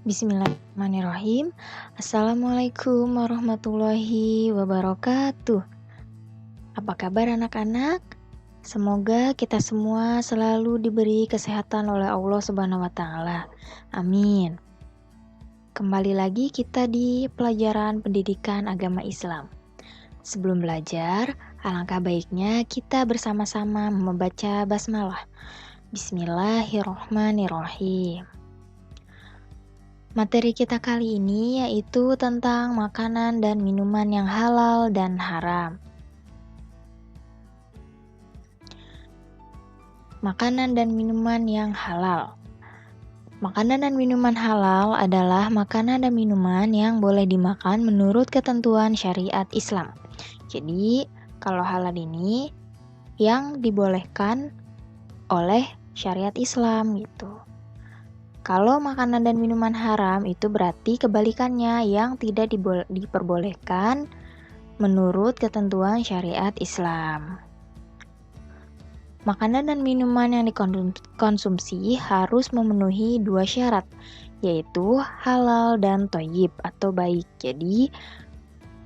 Bismillahirrahmanirrahim. Assalamualaikum warahmatullahi wabarakatuh. Apa kabar anak-anak? Semoga kita semua selalu diberi kesehatan oleh Allah Subhanahu wa taala. Amin. Kembali lagi kita di pelajaran pendidikan agama Islam. Sebelum belajar, alangkah baiknya kita bersama-sama membaca basmalah. Bismillahirrahmanirrahim. Materi kita kali ini yaitu tentang makanan dan minuman yang halal dan haram. Makanan dan minuman yang halal. Makanan dan minuman halal adalah makanan dan minuman yang boleh dimakan menurut ketentuan syariat Islam. Jadi, kalau halal ini yang dibolehkan oleh syariat Islam gitu. Kalau makanan dan minuman haram itu berarti kebalikannya yang tidak diperbolehkan menurut ketentuan syariat Islam. Makanan dan minuman yang dikonsumsi harus memenuhi dua syarat, yaitu halal dan thayyib atau baik. Jadi,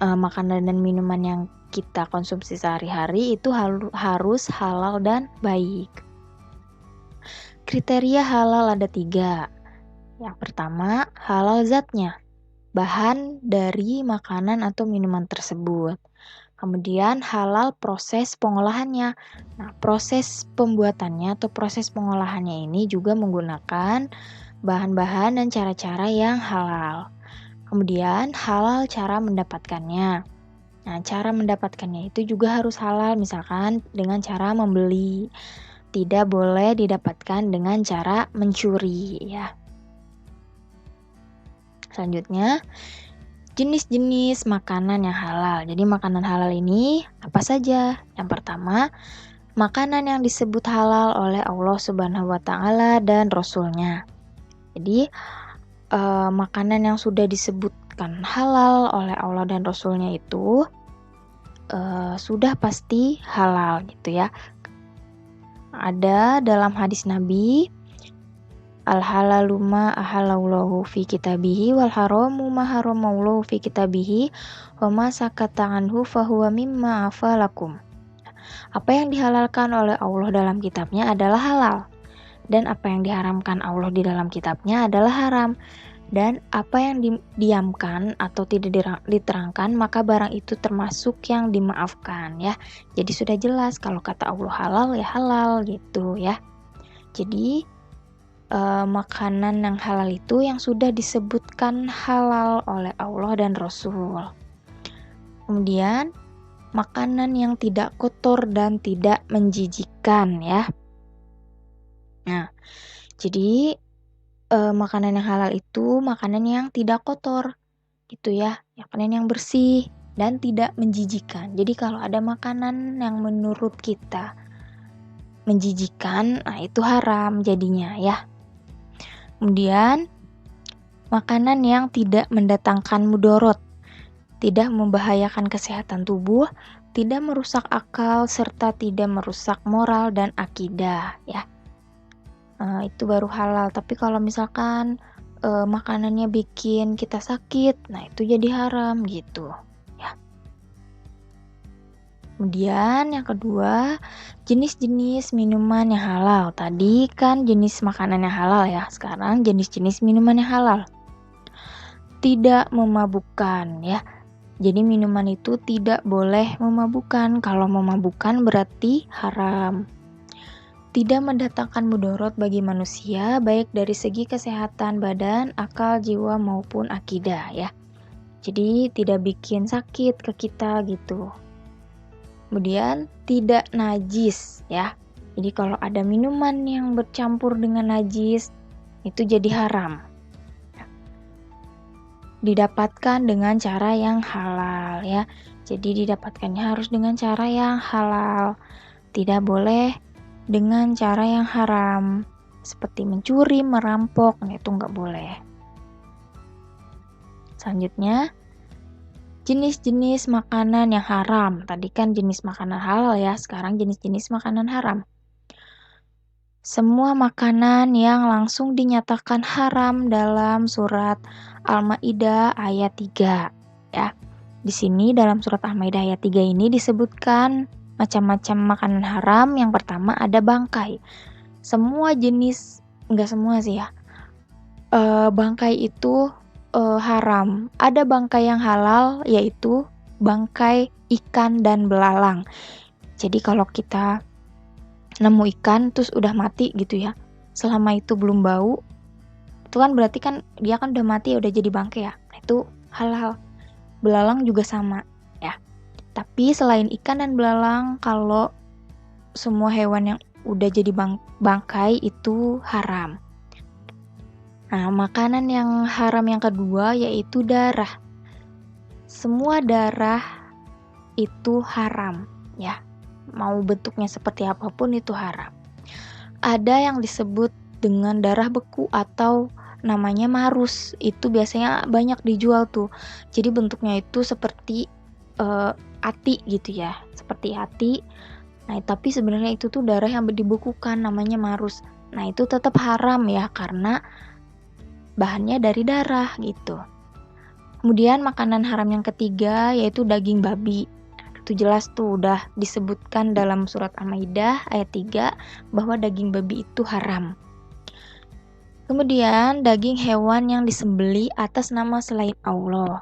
makanan dan minuman yang kita konsumsi sehari-hari itu harus halal dan baik. Kriteria halal ada 3. Yang pertama, halal zatnya, bahan dari makanan atau minuman tersebut. Kemudian halal proses pengolahannya. Nah, proses pembuatannya atau proses pengolahannya ini juga menggunakan bahan-bahan dan cara-cara yang halal. Kemudian halal cara mendapatkannya. Nah, cara mendapatkannya itu juga harus halal, misalkan dengan cara membeli. Tidak boleh didapatkan dengan cara mencuri ya. Selanjutnya, jenis-jenis makanan yang halal. Jadi makanan halal ini apa saja? Yang pertama, makanan yang disebut halal oleh Allah Subhanahu wa taala dan Rasul-Nya. Jadi makanan yang sudah disebutkan halal oleh Allah dan Rasul-Nya itu sudah pasti halal gitu ya. Ada dalam hadis Nabi, al-halalu ma ahallallahu fi kitabihi wal haramu ma haramallahu fi kitabihi wa ma sakata anhu fahuwa mimma afalakum. Apa yang dihalalkan oleh Allah dalam kitabnya adalah halal, dan apa yang diharamkan Allah di dalam kitabnya adalah haram. Dan apa yang didiamkan atau tidak diterangkan, maka barang itu termasuk yang dimaafkan ya. Jadi sudah jelas kalau kata Allah halal ya halal gitu ya. Jadi makanan yang halal itu yang sudah disebutkan halal oleh Allah dan Rasul. Kemudian makanan yang tidak kotor dan tidak menjijikkan ya. Nah, jadi makanan yang halal itu makanan yang tidak kotor gitu ya, makanan yang bersih dan tidak menjijikkan. Jadi kalau ada makanan yang menurut kita menjijikkan, nah itu haram jadinya ya. Kemudian makanan yang tidak mendatangkan mudorot, tidak membahayakan kesehatan tubuh, tidak merusak akal serta tidak merusak moral dan akidah ya. Itu baru halal. Tapi kalau misalkan makanannya bikin kita sakit, nah itu jadi haram gitu ya. Kemudian yang kedua, jenis-jenis minuman yang halal. Tadi kan jenis makanan yang halal ya, sekarang jenis-jenis minuman yang halal. Tidak memabukkan ya. Jadi minuman itu tidak boleh memabukkan. Kalau memabukkan berarti haram. Tidak mendatangkan mudorot bagi manusia, baik dari segi kesehatan badan, akal, jiwa maupun akidah ya. Jadi tidak bikin sakit ke kita gitu. Kemudian tidak najis ya. Jadi kalau ada minuman yang bercampur dengan najis itu jadi haram. Didapatkan dengan cara yang halal ya. Jadi didapatkannya harus dengan cara yang halal. Tidak boleh dengan cara yang haram seperti mencuri, merampok, nah itu nggak boleh. Selanjutnya, jenis-jenis makanan yang haram. Tadi kan jenis makanan halal ya, sekarang jenis-jenis makanan haram. semua makanan yang langsung dinyatakan haram dalam surat Al-Maidah ayat 3 ya. Di sini dalam surat Al-Maidah ayat 3 ini disebutkan macam-macam makanan haram. Yang pertama ada bangkai. Semua jenis, enggak semua sih ya. Bangkai itu haram. Ada bangkai yang halal, yaitu bangkai ikan dan belalang. Jadi kalau kita nemu ikan terus udah mati gitu ya, selama itu belum bau, itu kan berarti kan dia kan udah mati, udah jadi bangkai ya. Nah, itu halal. Belalang juga sama ya. Tapi selain ikan dan belalang, kalau semua hewan yang udah jadi bangkai itu haram. Nah, makanan yang haram yang kedua yaitu darah. Semua darah itu haram ya. Mau bentuknya seperti apapun itu haram. Ada yang disebut dengan darah beku atau namanya marus. Itu biasanya banyak dijual tuh. Jadi bentuknya itu seperti hati gitu ya. Seperti hati. Nah, tapi sebenarnya itu tuh darah yang dibekukan, namanya marus. Nah, itu tetap haram ya karena bahannya dari darah gitu. Kemudian makanan haram yang ketiga yaitu daging babi. Itu jelas tuh udah disebutkan dalam surat Al-Maidah ayat 3 bahwa daging babi itu haram. Kemudian daging hewan yang disembelih atas nama selain Allah.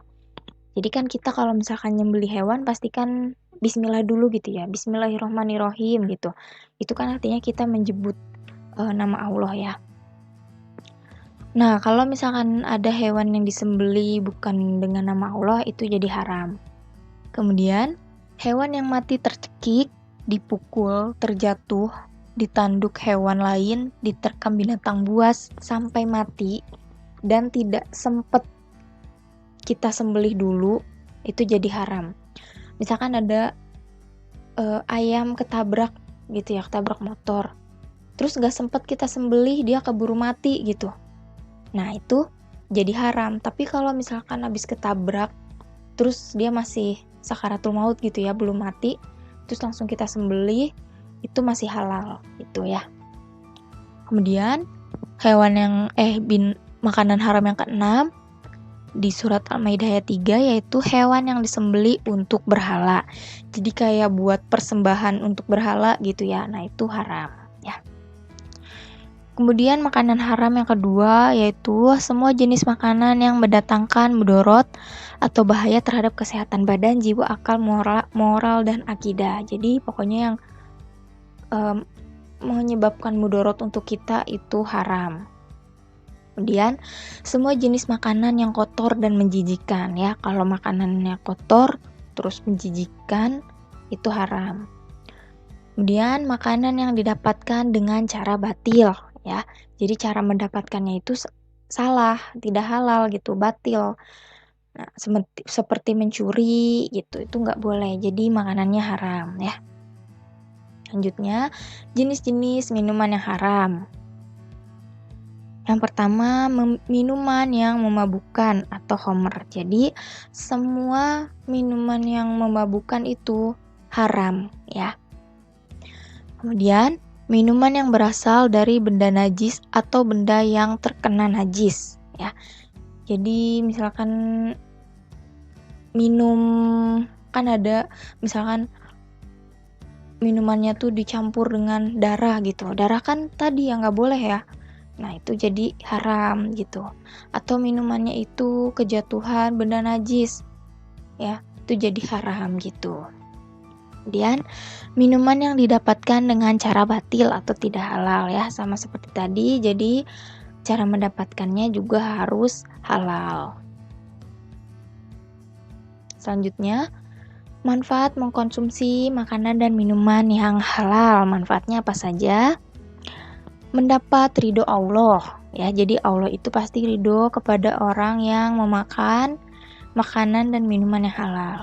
Jadi kan kita kalau misalkan nyembelih hewan pastikan bismillah dulu gitu ya. Bismillahirrahmanirrahim gitu. Itu kan artinya kita menyebut nama Allah ya. Nah, kalau misalkan ada hewan yang disembelih bukan dengan nama Allah, itu jadi haram. Kemudian hewan yang mati tercekik, dipukul, terjatuh, ditanduk hewan lain, diterkam binatang buas sampai mati, dan tidak sempat kita sembelih dulu, itu jadi haram. Misalkan ada ayam ketabrak gitu ya, ketabrak motor. Terus gak sempat kita sembelih, dia keburu mati gitu. Nah, itu jadi haram. Tapi kalau misalkan habis ketabrak, terus dia masih sakaratul maut gitu ya, belum mati, terus langsung kita sembelih, itu masih halal gitu ya. Kemudian hewan yang makanan haram yang keenam di surat Al-Maidah ayat 3 yaitu hewan yang disembelih untuk berhala. Jadi kayak buat persembahan untuk berhala gitu ya. Nah, itu haram ya. Kemudian makanan haram yang kedua yaitu semua jenis makanan yang mendatangkan mudorot atau bahaya terhadap kesehatan badan, jiwa, akal, moral dan akidah. Jadi pokoknya yang menyebabkan mudorot untuk kita itu haram. Kemudian semua jenis makanan yang kotor dan menjijikan ya. Kalau makanannya kotor terus menjijikan itu haram. Kemudian makanan yang didapatkan dengan cara batil ya. Jadi cara mendapatkannya itu salah, tidak halal gitu, batil. Nah, seperti mencuri gitu, itu nggak boleh. Jadi makanannya haram ya. Selanjutnya, jenis-jenis minuman yang haram. Yang pertama, minuman yang memabukkan atau khamr. Jadi semua minuman yang memabukkan itu haram ya. Kemudian, minuman yang berasal dari benda najis atau benda yang terkena najis ya. Jadi misalkan minum, kan ada misalkan minumannya tuh dicampur dengan darah gitu. Darah kan tadi yang nggak boleh ya. Nah, itu jadi haram gitu. Atau minumannya itu kejatuhan benda najis ya, itu jadi haram gitu. Kemudian minuman yang didapatkan dengan cara batil atau tidak halal ya, sama seperti tadi. Jadi cara mendapatkannya juga harus halal. Selanjutnya, manfaat mengkonsumsi makanan dan minuman yang halal. Manfaatnya apa saja? Mendapat ridho Allah ya. Jadi Allah itu pasti ridho kepada orang yang memakan makanan dan minuman yang halal.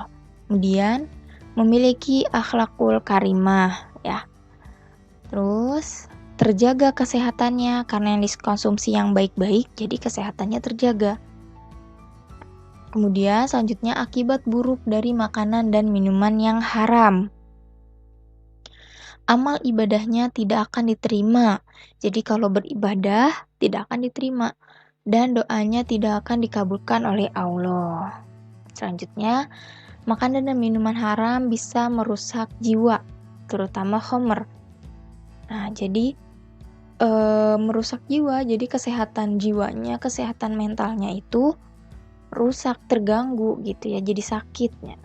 Kemudian memiliki akhlakul karimah ya. Terus terjaga kesehatannya karena yang dikonsumsi yang baik-baik, jadi kesehatannya terjaga. Kemudian selanjutnya akibat buruk dari makanan dan minuman yang haram. amal ibadahnya tidak akan diterima. Jadi kalau beribadah tidak akan diterima dan doanya tidak akan dikabulkan oleh Allah. Selanjutnya, makanan dan minuman haram bisa merusak jiwa, terutama khamr. Nah, jadi merusak jiwa, jadi kesehatan jiwanya, kesehatan mentalnya itu rusak, terganggu gitu ya, jadi sakitnya.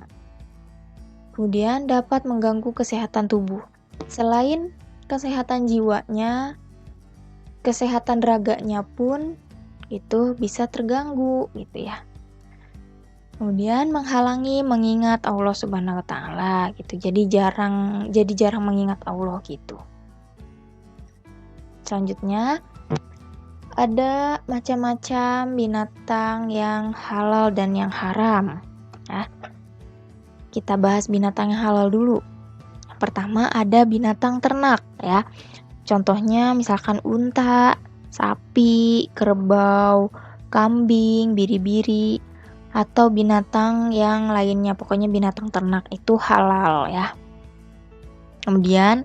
Kemudian dapat mengganggu kesehatan tubuh. Selain kesehatan jiwanya, kesehatan raganya pun itu bisa terganggu gitu ya. Kemudian menghalangi mengingat Allah Subhanahu wa taala gitu. Jadi jarang mengingat Allah gitu. Selanjutnya ada macam-macam binatang yang halal dan yang haram. Ya. Kita bahas binatang yang halal dulu. Pertama ada binatang ternak ya. Contohnya misalkan unta, sapi, kerbau, kambing, biri-biri, atau binatang yang lainnya. Pokoknya binatang ternak itu halal ya. Kemudian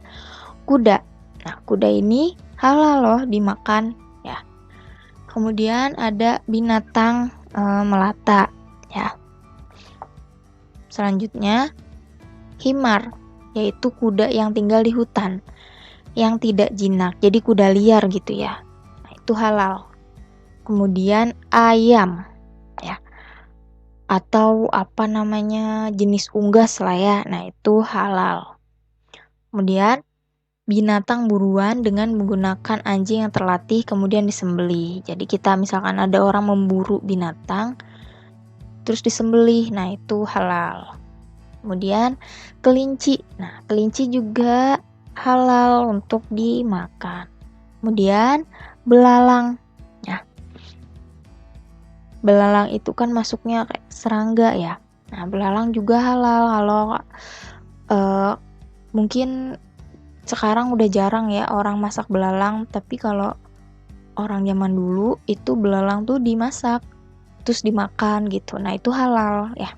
kuda. Nah, kuda ini halal loh dimakan ya. Kemudian ada binatang melata ya. Selanjutnya himar, yaitu kuda yang tinggal di hutan, yang tidak jinak, jadi kuda liar gitu ya. Nah, itu halal. Kemudian ayam ya, atau jenis unggas lah ya. Nah, itu halal. Kemudian binatang buruan dengan menggunakan anjing yang terlatih kemudian disembelih. Jadi kita misalkan ada orang memburu binatang terus disembelih, nah itu halal. Kemudian kelinci. Nah, kelinci juga halal untuk dimakan. Kemudian belalang. Ya. Belalang itu kan masuknya kayak serangga ya. Nah, belalang juga halal. Kalau mungkin sekarang udah jarang ya orang masak belalang, tapi kalau orang zaman dulu itu belalang tuh dimasak terus dimakan gitu. Nah, itu halal ya.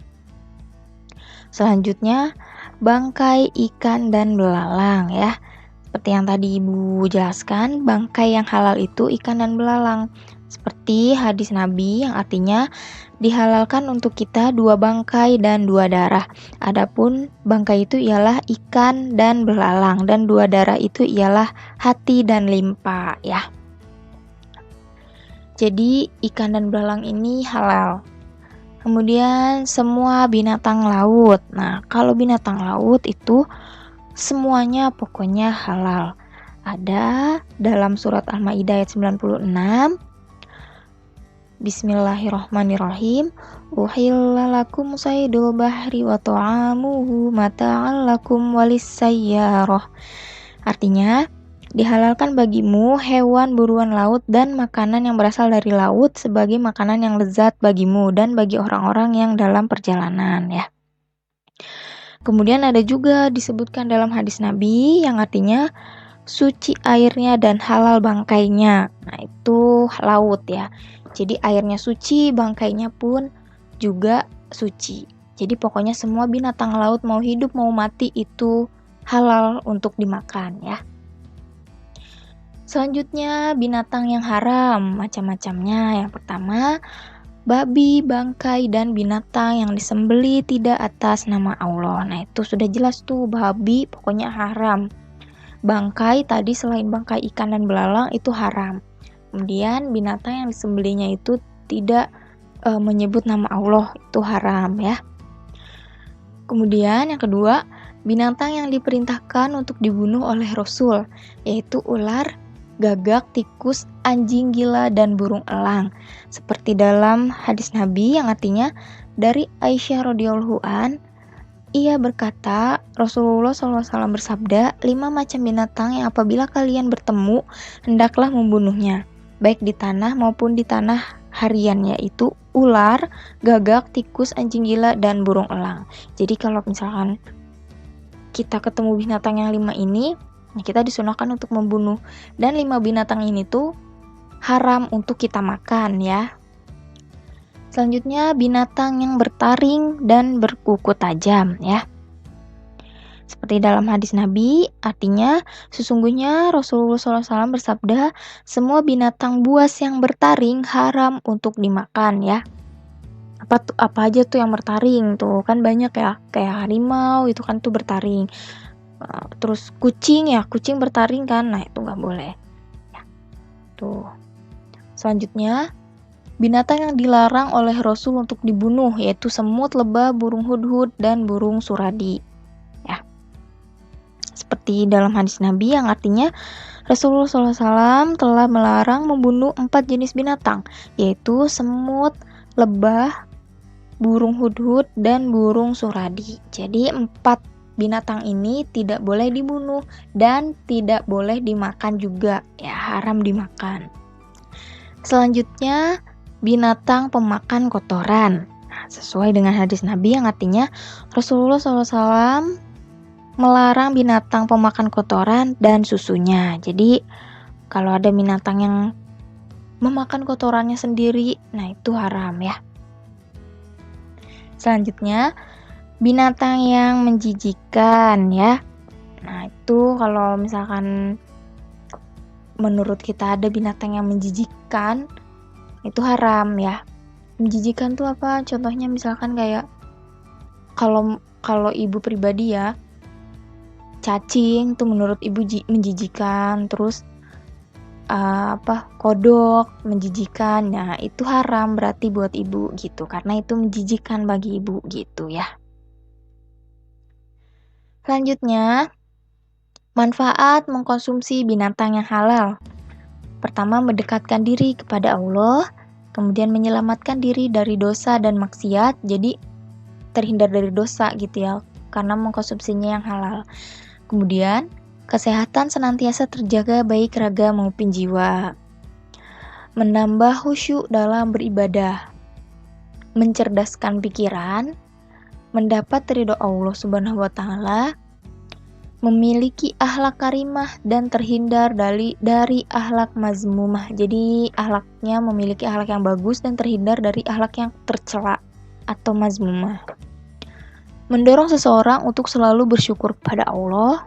Selanjutnya bangkai ikan dan belalang ya. Seperti yang tadi Ibu jelaskan, bangkai yang halal itu ikan dan belalang. Seperti hadis Nabi yang artinya dihalalkan untuk kita 2 bangkai dan 2 darah. Adapun bangkai itu ialah ikan dan belalang dan 2 darah itu ialah hati dan limpa ya. Jadi ikan dan belalang ini halal. Kemudian semua binatang laut. Nah, kalau binatang laut itu semuanya pokoknya halal. Ada dalam surat Al-Maidah ayat 96. Bismillahirrahmanirrahim. Uhilla lakum saydul bahri wa ta'amuhu mata'an lakum walis-sayyarah. Artinya, dihalalkan bagimu hewan buruan laut dan makanan yang berasal dari laut sebagai makanan yang lezat bagimu dan bagi orang-orang yang dalam perjalanan ya. Kemudian ada juga disebutkan dalam hadis Nabi yang artinya suci airnya dan halal bangkainya. Nah, itu laut ya. Jadi airnya suci, bangkainya pun juga suci. Jadi pokoknya semua binatang laut mau hidup mau mati itu halal untuk dimakan ya. Selanjutnya binatang yang haram macam-macamnya. Yang pertama babi, bangkai, dan binatang yang disembeli tidak atas nama Allah. Nah, itu sudah jelas tuh, babi pokoknya haram. Bangkai tadi selain bangkai ikan dan belalang itu haram. Kemudian binatang yang disembelihnya itu tidak menyebut nama Allah, itu haram ya. Kemudian yang kedua, binatang yang diperintahkan untuk dibunuh oleh Rasul, yaitu ular, gagak, tikus, anjing gila, dan burung elang. Seperti dalam hadis Nabi yang artinya dari Aisyah radhiyallahu an, ia berkata, Rasulullah SAW bersabda, 5 macam binatang yang apabila kalian bertemu, hendaklah membunuhnya, baik di tanah maupun di tanah harian, yaitu ular, gagak, tikus, anjing gila, dan burung elang. Jadi kalau misalkan kita ketemu binatang yang 5 ini, nah kita disunahkan untuk membunuh. Dan 5 binatang ini tuh haram untuk kita makan ya. Selanjutnya binatang yang bertaring dan berkuku tajam ya. Seperti dalam hadis Nabi, artinya sesungguhnya Rasulullah SAW bersabda, semua binatang buas yang bertaring haram untuk dimakan ya. Apa aja tuh yang bertaring tuh, kan banyak ya, kayak harimau itu kan tuh bertaring. Terus kucing bertaring kan, nah itu nggak boleh. Ya, tuh. Selanjutnya, binatang yang dilarang oleh Rasul untuk dibunuh yaitu semut, lebah, burung hudhud, dan burung suradi. Ya. Seperti dalam hadis Nabi yang artinya Rasulullah SAW telah melarang membunuh 4 jenis binatang, yaitu semut, lebah, burung hudhud, dan burung suradi. Jadi 4 binatang ini tidak boleh dibunuh dan tidak boleh dimakan juga, ya haram dimakan. Selanjutnya, binatang pemakan kotoran. Nah, sesuai dengan hadis Nabi yang artinya Rasulullah SAW melarang binatang pemakan kotoran dan susunya. Jadi, kalau ada binatang yang memakan kotorannya sendiri, nah itu haram ya. Selanjutnya, binatang yang menjijikan ya. Nah, itu kalau misalkan menurut kita ada binatang yang menjijikkan, itu haram ya. Menjijikan tuh apa? Contohnya misalkan kayak kalau ibu pribadi ya, cacing tuh menurut ibu menjijikan, terus kodok menjijikan. Nah, itu haram berarti buat ibu gitu, karena itu menjijikan bagi ibu gitu ya. Selanjutnya, manfaat mengkonsumsi binatang yang halal. Pertama, mendekatkan diri kepada Allah, kemudian menyelamatkan diri dari dosa dan maksiat, jadi terhindar dari dosa gitu ya, karena mengkonsumsinya yang halal. Kemudian, kesehatan senantiasa terjaga baik raga maupun jiwa. Menambah khusyuk dalam beribadah. Mencerdaskan pikiran, mendapat ridho Allah Subhanahu wa taala, memiliki akhlak karimah dan terhindar dari akhlak mazmumah. Jadi akhlaknya memiliki akhlak yang bagus dan terhindar dari akhlak yang tercela atau mazmumah. Mendorong seseorang untuk selalu bersyukur pada Allah.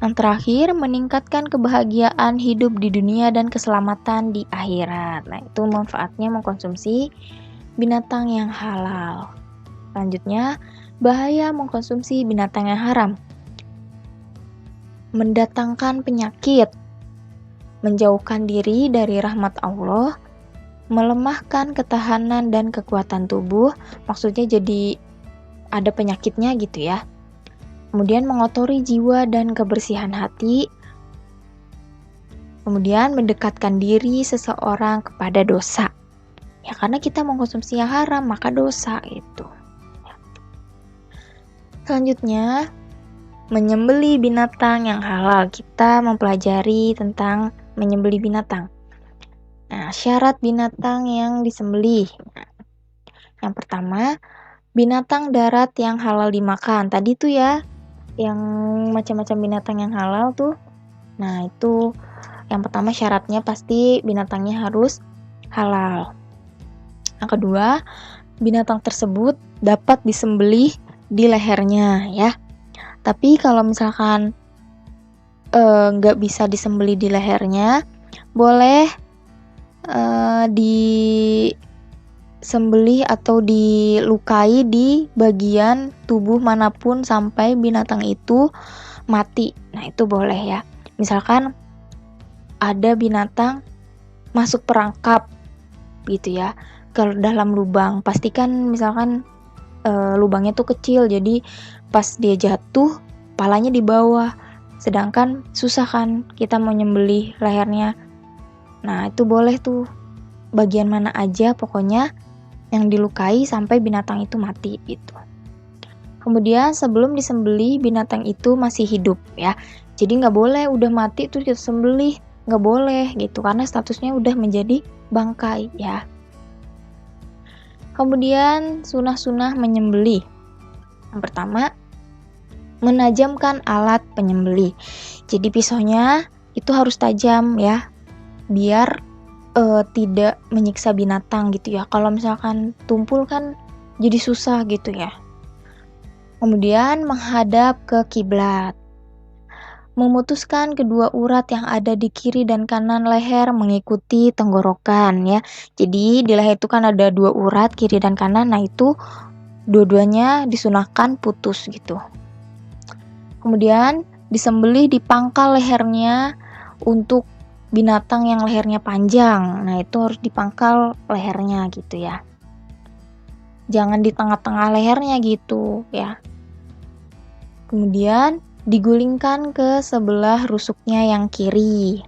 Yang terakhir, meningkatkan kebahagiaan hidup di dunia dan keselamatan di akhirat. Nah, itu manfaatnya mengkonsumsi binatang yang halal. Selanjutnya, bahaya mengkonsumsi binatang yang haram. Mendatangkan penyakit, menjauhkan diri dari rahmat Allah, melemahkan ketahanan dan kekuatan tubuh, maksudnya jadi ada penyakitnya gitu ya. Kemudian mengotori jiwa dan kebersihan hati. Kemudian mendekatkan diri seseorang kepada dosa. Ya karena kita mengkonsumsi yang haram, maka dosa itu. Selanjutnya, menyembelih binatang yang halal. Kita mempelajari tentang menyembelih binatang. Nah, syarat binatang yang disembelih. Nah, yang pertama, binatang darat yang halal dimakan. Tadi tuh ya, yang macam-macam binatang yang halal tuh. Nah, itu yang pertama syaratnya pasti binatangnya harus halal. Yang kedua, binatang tersebut dapat disembelih di lehernya ya. Tapi kalau misalkan nggak bisa disembelih di lehernya, boleh disembelih atau dilukai di bagian tubuh manapun sampai binatang itu mati. Nah, itu boleh ya. Misalkan ada binatang masuk perangkap gitu ya ke dalam lubang, pastikan misalkan lubangnya tuh kecil, jadi pas dia jatuh palanya di bawah, sedangkan susah kan kita mau nyembelih lehernya. Nah, itu boleh tuh bagian mana aja pokoknya yang dilukai sampai binatang itu mati gitu. Kemudian sebelum disembelih binatang itu masih hidup ya, jadi nggak boleh udah mati terus kita sembelih, nggak boleh gitu karena statusnya udah menjadi bangkai ya. Kemudian sunah-sunah menyembelih. Yang pertama, menajamkan alat penyembelih. Jadi pisaunya itu harus tajam ya, biar tidak menyiksa binatang gitu ya. Kalau misalkan tumpul kan jadi susah gitu ya. Kemudian menghadap ke kiblat. Memutuskan kedua urat yang ada di kiri dan kanan leher mengikuti tenggorokan ya. Jadi di leher itu kan ada 2 urat kiri dan kanan. Nah, itu dua-duanya disunahkan putus gitu. Kemudian disembelih di pangkal lehernya untuk binatang yang lehernya panjang. Nah, itu harus dipangkal lehernya gitu ya. Jangan di tengah-tengah lehernya gitu ya. Kemudian digulingkan ke sebelah rusuknya yang kiri.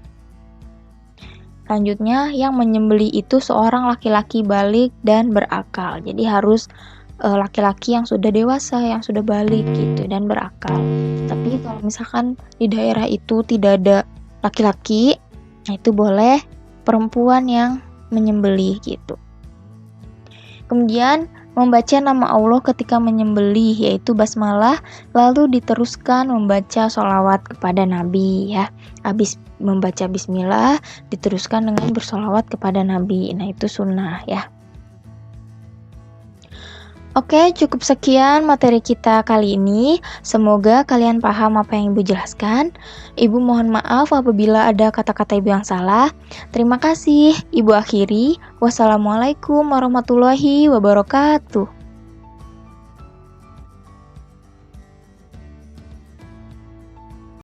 Selanjutnya, yang menyembelih itu seorang laki-laki balik dan berakal. Jadi harus laki-laki yang sudah dewasa, yang sudah balik gitu dan berakal. Tapi kalau misalkan di daerah itu tidak ada laki-laki, nah itu boleh perempuan yang menyembelih gitu. Kemudian membaca nama Allah ketika menyembelih, yaitu basmalah, lalu diteruskan membaca sholawat kepada Nabi ya. Habis membaca bismillah, diteruskan dengan bersolawat kepada Nabi. Nah, itu sunnah ya. Oke, cukup sekian materi kita kali ini. Semoga kalian paham apa yang Ibu jelaskan. Ibu mohon maaf apabila ada kata-kata Ibu yang salah. Terima kasih. Ibu akhiri. Wassalamualaikum warahmatullahi wabarakatuh.